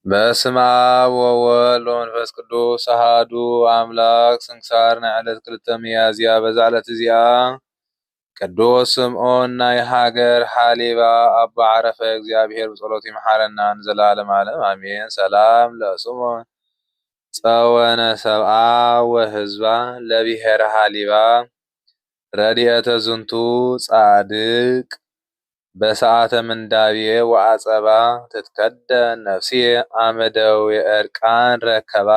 በስመ አብ ወወልድ ወመንፈስ ቅዱስ አሐዱ አምላክ። ስንክሳር ናይ ዕለት 2 ሚያዝያ። በዛ ዕለት እዚኣ ቅዱስ ስምዖን ናይ ሃገር ሓሊባ አባ ዓረፈ። እግዚአብሔር በጸሎቱ ይምሐረና ለዘላለም ዓለም አሜን። ሰላም ለስምዖን ጸወነ ሰብአ ወሕዝባ ለብሔረ ሓሊባ ረድኤተ ዝንቱ ጻድቅ በሰዓተ ምንዳብየ ወአጸባ ትትከደን ነፍስየ አመደው የእርቃን ረከባ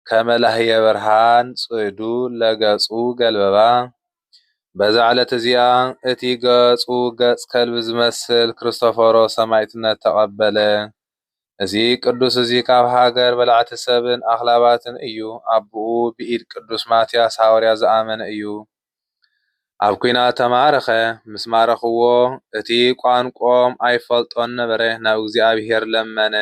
ከመላህየ ብርሃን ጽዱ ለገጹ ገልበባ። በዛ ዕለት እዚኣ እቲ ገጹ ገጽ ከልቢ ዝመስል ክርስቶፎሮስ ሰማዕትነት ተቐበለ። እዚ ቅዱስ እዚ ካብ ሃገር በላዕቲ ሰብን አኽላባትን እዩ። አብኡ ብኢድ ቅዱስ ማትያስ ሐዋርያ ዝአመነ እዩ። ኣብ ኩናት ተማረኸ። ምስ ማረኽዎ እቲ ቋንቆም ኣይፈልጦን ነበረ። ናብ እግዚአብሔር ለመነ።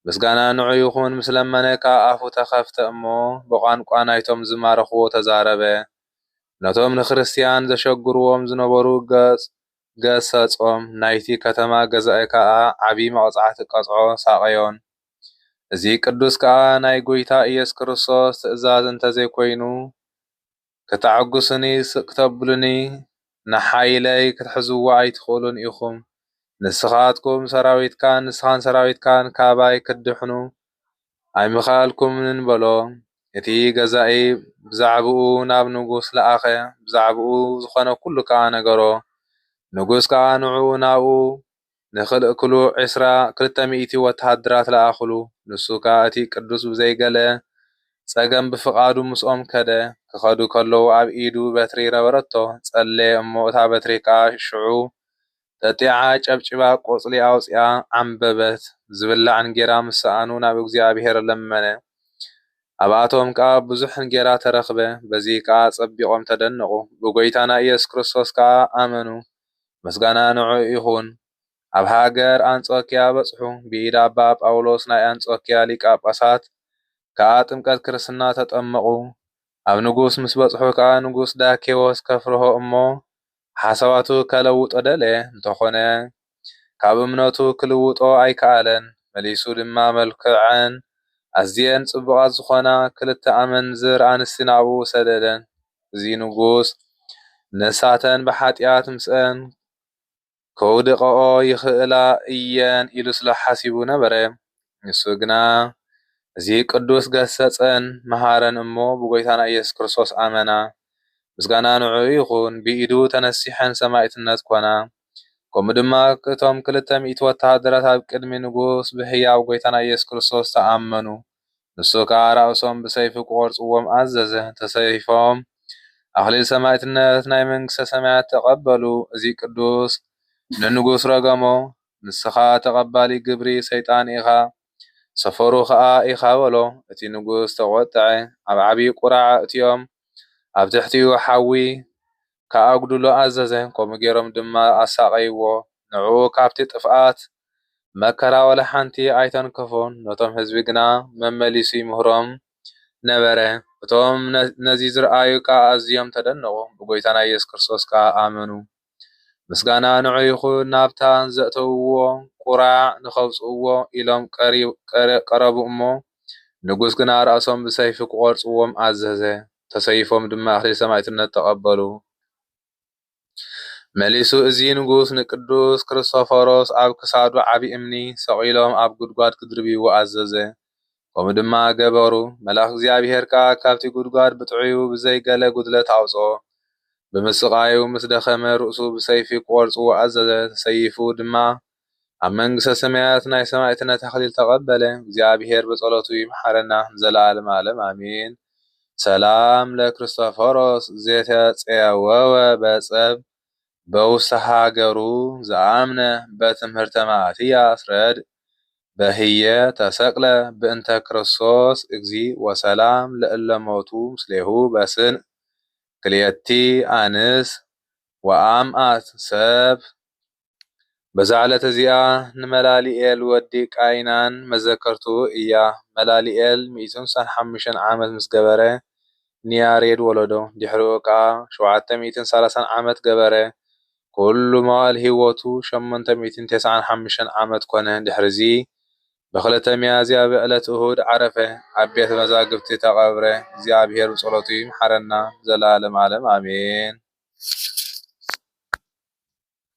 ምስጋና ንዑ ይኹን። ምስ ለመነ ካብ አፉ ተኸፍተ እሞ ብቋንቋ ናይቶም ዝማረኽዎ ተዛረበ። ነቶም ንክርስቲያን ዘሸግርዎም ዝነበሩ ገሰጾም። ናይቲ ከተማ ገዛኢ ከዓ ዓብይ መቕጻዕቲ ቀጽዖ ሳቀዮን። እዚ ቅዱስ ከዓ ናይ ጎይታ ኢየሱስ ክርስቶስ ትእዛዝ እንተዘይኮይኑ ከተዓጉስኒ ክተብሉኒ ንሓይለይ ክትሕዝዋ ኣይትኽእሉን ኢኹም። ንስኻን ሰራዊትካን ካባይ ክድሕኑ ኣይምኻልኩምን በሎ። እቲ ገዛኢ ብዛዕብኡ ናብ ንጉስ ለኣኸ። ብዛዕብኡ ዝኾነ ኩሉ ከዓ ነገሮ። ንጉስ ከዓ ንዑ ናብኡ ንኽልእክሉ 200 ወተሃደራት ለኣኽሉ። ንሱ ከዓ እቲ ቅዱስ ብዘይገለ ጸገም ብፍቓዱ ምስኦም ከደ። ክኸዱ ከለዉ ኣብ ኢዱ በትሪ ነበረቶ። ጸለየ እሞ እታ በትሪ ከዓ ሽዑ ጠጢዓ ጨብጭባ ቆጽሊ ኣውፂኣ ዓንበበት። ዝብላዕ እንጌራ ምስኣኑ ናብ እግዚአብሔር ለመነ። ኣብኣቶም ከዓ ብዙሕ እንጌራ ተረኽበ። በዚ ከዓ ጸቢቖም ተደነቑ። ብጎይታና ኢየሱስ ክርስቶስ ከዓ ኣመኑ። ምስጋና ንዑ ይኹን። ኣብ ሃገር አንጾኪያ በጽሑ። ብኢድ አባ ጳውሎስ ናይ አንጾኪያ ሊቀ ጳጳሳት ከዓ ጥምቀት ክርስትና ተጠመቑ። ኣብ ንጉስ ምስ በጽሑ ከዓ ንጉስ ዳኬዎስ ከፍርሆ እሞ ሓሳባቱ ከለውጦ ደለየ። እንተኾነ ካብ እምነቱ ክልውጦ ኣይከኣለን። መሊሱ ድማ መልክዐን ኣዝየን ጽቡቓት ዝኾና 2 ኣመንዝር አንስቲ ናብኡ ሰደደን። እዚ ንጉስ ነሳተን ብሓጢኣት ምስአን ከውድቐኦ ይኽእላ እየን ኢሉ ስለ ሓሲቡ ነበረ። ንሱ ግና እዚ ቅዱስ ገሰጸን መሃረን እሞ ብጎይታና ኢየሱስ ክርስቶስ ኣመና። ምስጋና ንዑ ይኹን። ብኢዱ ተነሲሐን ሰማዕትነት ኮና። ከምኡ ድማ እቶም 200 ወተሃደራት ኣብ ቅድሚ ንጉስ ብሕያው ጎይታና ኢየሱስ ክርስቶስ ተኣመኑ። ንሱ ከዓ ራእሶም ብሰይፊ ክቖርጽዎም ኣዘዘ። ተሰይፎም ኣኽሊል ሰማዕትነት ናይ መንግሥተ ሰማያት ተቐበሉ። እዚ ቅዱስ ንንጉስ ረገሞ። ንስኻ ተቐባሊ ግብሪ ሰይጣን ኢኻ፣ ሰፈሩ ከዓ ኢኻ በሎ። እቲ ንጉስ ተቖጥዐ። ኣብ ዓብይ ቁራዕ እትዮም ኣብ ትሕቲኡ ሓዊ ከኣጉድሎ ኣዘዘ። ከምኡ ገይሮም ድማ ኣሳቀይዎ። ንዑ ካብቲ ጥፍኣት መከራ ወላ ሓንቲ ኣይተንከፎን። ነቶም ህዝቢ ግና መመሊሱ ይምህሮም ነበረ። እቶም ነዚ ዝረአዩ ከዓ ኣዝዮም ተደነቑ። ብጎይታና ኢየሱስ ክርስቶስ ከዓ ኣመኑ። ምስጋና ንዑ ይኹን። ናብታ ዘእተውዎ ቁራዕ ንኸውፅእዎ ኢሎም ቀረቡ እሞ ንጉስ ግና ራእሶም ብሰይፊ ክቖርጽዎም ኣዘዘ። ተሰይፎም ድማ ኣኽሊል ሰማዕትነት ተቐበሉ። መሊሱ እዚ ንጉስ ንቅዱስ ክርስቶፎሮስ ኣብ ክሳዱ ዓብይ እምኒ ሰቒሎም ኣብ ጉድጓድ ክድርብይዎ ኣዘዘ። ከምኡ ድማ ገበሩ። መልአክ እግዚአብሔር ከዓ ካብቲ ጉድጓድ ብጥዑዩ ብዘይገለ ጉድለት ኣውፅኦ። ብምስቃዩ ምስ ደኸመ ርእሱ ብሰይፊ ክቖርጽዎ ኣዘዘ። ተሰይፉ ድማ ኣብ መንግሥተ ሰማያት ናይ ሰማዕትነት ኣኽሊል ተቐበለ። እግዚአብሔር በጸሎቱ ይምሐረና ዘለዓለም ዓለም አሜን። ሰላም ለክርስቶፎሮስ ዘተጸወወ በጸብ በውስተ ሃገሩ ዘአምነ በትምህርተ ማትያስ ረድ በህየ ተሰቅለ በእንተ ክርስቶስ እግዚ ወሰላም ለእለሞቱ ምስሌሁ በስን ክልኤቲ አንስ ወአምአት ሰብ። በዛ ዕለት እዚኣ ንመላሊኤል ወዲ ቃይናን መዘከርቱ እያ። መላሊኤል 165 ዓመት ምስ ገበረ ንያሬድ ወለዶ። ድሕሪኡ ከዓ 730 ዓመት ገበረ። كل مال هيوتو 895 عامت كونه دحرزي بخلة ميازيا بقلة أهود عرفة عبيت مزاقبتي تقبره زيابير بصلوتي محرنا زلالم عالم آمين.